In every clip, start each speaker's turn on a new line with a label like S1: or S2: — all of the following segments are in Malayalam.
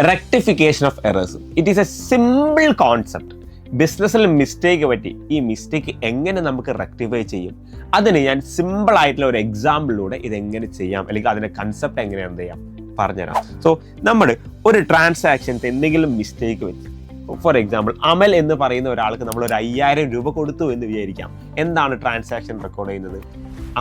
S1: Rectification of errors. It is A simple concept. ബിസിനസ്സിൽ മിസ്റ്റേക്ക് പറ്റി, ഈ മിസ്റ്റേക്ക് എങ്ങനെ നമുക്ക് റെക്ടിഫൈ ചെയ്യും, അതിന് ഞാൻ സിമ്പിൾ ആയിട്ടുള്ള ഒരു എക്സാമ്പിളിലൂടെ ഇതെങ്ങനെ ചെയ്യാം, അല്ലെങ്കിൽ അതിൻ്റെ കൺസെപ്റ്റ് എങ്ങനെ എന്ത് ചെയ്യാം പറഞ്ഞുതരാം. സോ നമ്മൾ ഒരു ട്രാൻസാക്ഷൻസ് എന്തെങ്കിലും മിസ്റ്റേക്ക് വെച്ച്, ഫോർ എക്സാമ്പിൾ അമൽ എന്ന് പറയുന്ന ഒരാൾക്ക് നമ്മൾ ഒരു 5000 രൂപ കൊടുത്തു എന്ന് വിചാരിക്കാം. എന്താണ് ട്രാൻസാക്ഷൻ റെക്കോർഡ് ചെയ്യുന്നത്?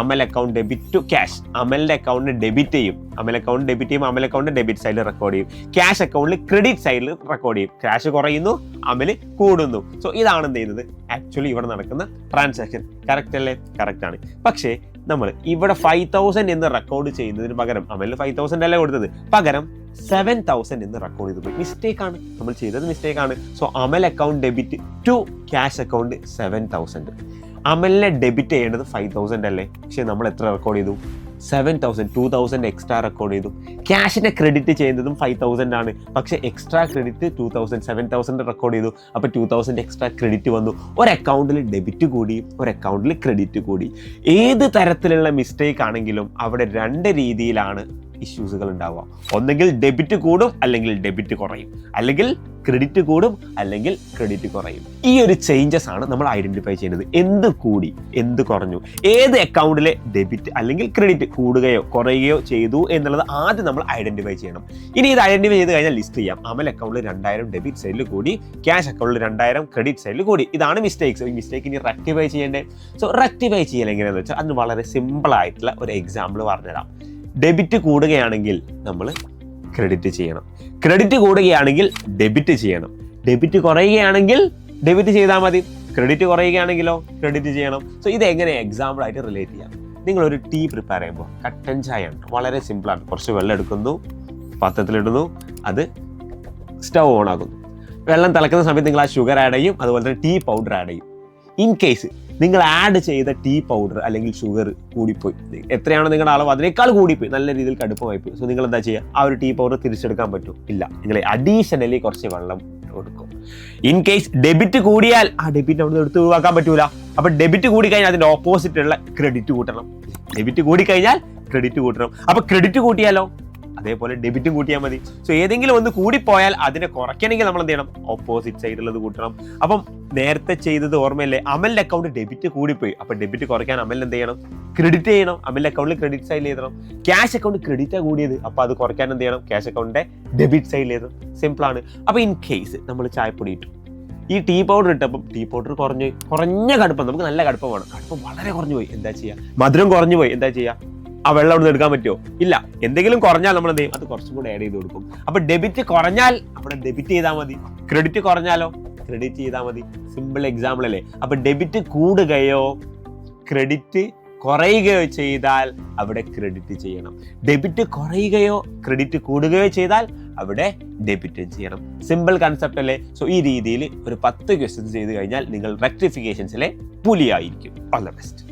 S1: Amal account debit to cash. അമലിന്റെ അക്കൗണ്ടിന് ഡെബിറ്റ് ചെയ്യും, അമൽ അക്കൗണ്ട് ഡെബിറ്റ് ചെയ്യും, അമൽ അക്കൗണ്ട് ഡെബിറ്റ് സൈഡിൽ റെക്കോർഡ് ചെയ്യും, ക്യാഷ് അക്കൗണ്ടിൽ ക്രെഡിറ്റ് സൈഡിൽ റെക്കോർഡ് ചെയ്യും. ക്യാഷ് കുറയുന്നു, അമല് കൂടുന്നു. സോ ഇതാണ് എന്ത് ചെയ്യുന്നത്, ആക്ച്വലി ഇവിടെ നടക്കുന്ന ട്രാൻസാക്ഷൻ. കറക്റ്റ് അല്ലേ? കറക്റ്റ് ആണ്. പക്ഷേ നമ്മൾ ഇവിടെ 5000 എന്ന് റെക്കോർഡ് ചെയ്യുന്നതിന് പകരം, അമലിന് 5000 അല്ലേ കൊടുത്തത്, പകരം 7000 എന്ന് റെക്കോർഡ് ചെയ്ത് പോയി. മിസ്റ്റേക്ക് ആണ്, നമ്മൾ ചെയ്തത് മിസ്റ്റേക്ക് ആണ്. So Amal account debit to cash account 7000. അമലിനെ ഡെബിറ്റ് ചെയ്യേണ്ടത് 5000 അല്ലേ, പക്ഷെ നമ്മൾ എത്ര റെക്കോർഡ് ചെയ്തു? 7000. 2000 എക്സ്ട്രാ റെക്കോർഡ് ചെയ്തു. ക്യാഷിനെ ക്രെഡിറ്റ് ചെയ്യുന്നതും 5000 ആണ്, പക്ഷെ എക്സ്ട്രാ ക്രെഡിറ്റ് 2000, 7000 റെക്കോർഡ് ചെയ്തു. അപ്പോൾ 2000 എക്സ്ട്രാ ക്രെഡിറ്റ് വന്നു. ഒരു അക്കൗണ്ടിൽ ഡെബിറ്റ് കൂടി, ഒരു അക്കൗണ്ടിൽ ക്രെഡിറ്റ് കൂടി. ഏത് തരത്തിലുള്ള മിസ്റ്റേക്ക് ആണെങ്കിലും അവിടെ 2 രീതിയിലാണ് ഇഷ്യൂസുകൾ ഉണ്ടാവുക. ഒന്നെങ്കിൽ ഡെബിറ്റ് കൂടും, അല്ലെങ്കിൽ ഡെബിറ്റ് കുറയും, അല്ലെങ്കിൽ ക്രെഡിറ്റ് കൂടും, അല്ലെങ്കിൽ ക്രെഡിറ്റ് കുറയും. ഈ ഒരു ചേഞ്ചസ് ആണ് നമ്മൾ ഐഡന്റിഫൈ ചെയ്യുന്നത്. എന്ത് കൂടി, എന്ത് കുറഞ്ഞു, ഏത് അക്കൗണ്ടിലെ ഡെബിറ്റ് അല്ലെങ്കിൽ ക്രെഡിറ്റ് കൂടുകയോ കുറയുകയോ ചെയ്തു എന്നുള്ളത് ആദ്യം നമ്മൾ ഐഡന്റിഫൈ ചെയ്യണം. ഇനി ഇത് ഐഡന്റിഫൈ ചെയ്ത് കഴിഞ്ഞാൽ ലിസ്റ്റ് ചെയ്യാം. അമൽ അക്കൗണ്ടിൽ 2000 ഡെബിറ്റ് സൈഡിൽ കൂടി, ക്യാഷ് അക്കൗണ്ടിൽ 2000 ക്രെഡിറ്റ് സൈഡിൽ കൂടി. ഇതാണ് മിസ്റ്റേക്സ്. ഈ മിസ്റ്റേക്ക് ഇനി റെക്ടിഫൈ ചെയ്യേണ്ടത്. സോ റെക്ടിഫൈ ചെയ്യൽ എങ്ങനെയാണെന്ന് വെച്ചാൽ അതിന് വളരെ സിമ്പിൾ ആയിട്ടുള്ള ഒരു എക്സാമ്പിൾ പറഞ്ഞുതരാം. ഡെബിറ്റ് കൂടുകയാണെങ്കിൽ നമ്മൾ ക്രെഡിറ്റ് ചെയ്യണം, ക്രെഡിറ്റ് കൂടുകയാണെങ്കിൽ ഡെബിറ്റ് ചെയ്യണം, ഡെബിറ്റ് കുറയുകയാണെങ്കിൽ ഡെബിറ്റ് ചെയ്താൽ മതി, ക്രെഡിറ്റ് കുറയുകയാണെങ്കിലോ ക്രെഡിറ്റ് ചെയ്യണം. സോ ഇത് എങ്ങനെ എക്സാമ്പിൾ ആയിട്ട് റിലേറ്റ് ചെയ്യാം? നിങ്ങളൊരു ടീ പ്രിപ്പയർ ചെയ്യുമ്പോൾ, കട്ടൻ ചായ ആണ്, വളരെ സിമ്പിളാണ്. കുറച്ച് വെള്ളം എടുക്കുന്നു, പാത്രത്തിലിടുന്നു, അത് സ്റ്റൗ ഓൺ ആക്കുന്നു. വെള്ളം തിളക്കുന്ന സമയത്ത് നിങ്ങൾ ആ ഷുഗർ ആഡ് ചെയ്യും, അതുപോലെ തന്നെ ടീ പൗഡർ ആഡ് ചെയ്യും. ഇൻ കേസ് നിങ്ങൾ ആഡ് ചെയ്ത ടീ പൗഡർ അല്ലെങ്കിൽ ഷുഗർ കൂടിപ്പോയി, എത്രയാണോ നിങ്ങളുടെ അളവ് അതിനേക്കാൾ കൂടിപ്പോയി, നല്ല രീതിയിൽ കടുപ്പമായി പോയി. സോ നിങ്ങൾ എന്താ ചെയ്യുക? ആ ഒരു ടീ പൗഡർ തിരിച്ചെടുക്കാൻ പറ്റും? ഇല്ല. നിങ്ങൾ അഡീഷണലി കുറച്ച് വെള്ളം കൊടുക്കും. ഇൻ കേസ് ഡെബിറ്റ് കൂടിയാൽ ആ ഡെബിറ്റ് അവിടെ എടുത്ത് ഒഴിവാക്കാൻ പറ്റൂല. അപ്പൊ ഡെബിറ്റ് കൂടി കഴിഞ്ഞാൽ അതിന്റെ ഓപ്പോസിറ്റ് ഉള്ള ക്രെഡിറ്റ് കൂട്ടണം. ഡെബിറ്റ് കൂടി കഴിഞ്ഞാൽ ക്രെഡിറ്റ് കൂട്ടണം. അപ്പൊ ക്രെഡിറ്റ് കൂട്ടിയാലോ അതേപോലെ ഡെബിറ്റും കൂട്ടിയാൽ മതി. സോ ഏതെങ്കിലും ഒന്ന് കൂടിപ്പോയാൽ അതിനെ കുറയ്ക്കണമെങ്കിൽ നമ്മൾ എന്ത് ചെയ്യണം? ഓപ്പോസിറ്റ് സൈഡിലുള്ളത് കൂട്ടണം. അപ്പം നേരത്തെ ചെയ്തത് ഓർമ്മയില്ലേ? അമലിന്റെ അക്കൗണ്ട് ഡെബിറ്റ് കൂടിപ്പോയി, അപ്പൊ ഡെബിറ്റ് കുറയ്ക്കാൻ അമലിന് എന്ത് ചെയ്യണം? ക്രെഡിറ്റ് ചെയ്യണം. അമലിന്റെ അക്കൗണ്ടിൽ ക്രെഡിറ്റ് സൈഡിൽ എഴുതണം. ക്യാഷ് അക്കൗണ്ട് ക്രെഡിറ്റാണ് കൂടിയത്, അപ്പൊ അത് കുറയ്ക്കാൻ എന്ത് ചെയ്യണം? ക്യാഷ് അക്കൗണ്ടിന്റെ ഡെബിറ്റ് സൈഡിൽ എഴുതണം. സിമ്പിൾ ആണ്. അപ്പൊ ഇൻ കേസ് നമ്മൾ ചായപ്പൊടി ഇട്ടു, ഈ ടീ പൗഡർ ഇട്ടപ്പം ടീ പൗഡർ കുറഞ്ഞ കടുപ്പം, നമുക്ക് നല്ല കടുപ്പം വേണം, കടുപ്പം വളരെ കുറഞ്ഞു പോയി, എന്താ ചെയ്യുക? മധുരം കുറഞ്ഞു പോയി, എന്താ ചെയ്യുക? ആ വെള്ളം അവിടെ നിന്ന് എടുക്കാൻ പറ്റുമോ? ഇല്ല. എന്തെങ്കിലും കുറഞ്ഞാൽ നമ്മൾ എന്ത് ചെയ്യും? അത് കുറച്ചും കൂടെ ആഡ് ചെയ്ത് കൊടുക്കും. അപ്പൊ ഡെബിറ്റ് കുറഞ്ഞാൽ അവിടെ ഡെബിറ്റ് ചെയ്താൽ മതി, ക്രെഡിറ്റ് കുറഞ്ഞാലോ ക്രെഡിറ്റ് ചെയ്താൽ മതി. സിമ്പിൾ എക്സാമ്പിൾ അല്ലേ? അപ്പൊ ഡെബിറ്റ് കൂടുകയോ ക്രെഡിറ്റ് കുറയുകയോ ചെയ്താൽ അവിടെ ക്രെഡിറ്റ് ചെയ്യണം. ഡെബിറ്റ് കുറയുകയോ ക്രെഡിറ്റ് കൂടുകയോ ചെയ്താൽ അവിടെ ഡെബിറ്റ് ചെയ്യണം. സിമ്പിൾ കൺസെപ്റ്റ് അല്ലേ? സോ ഈ രീതിയിൽ ഒരു 10 ക്വസ്റ്റ്യൻസ് ചെയ്ത് കഴിഞ്ഞാൽ നിങ്ങൾ റെക്ടിഫിക്കേഷൻസിലെ പുലിയായിരിക്കും. All the best.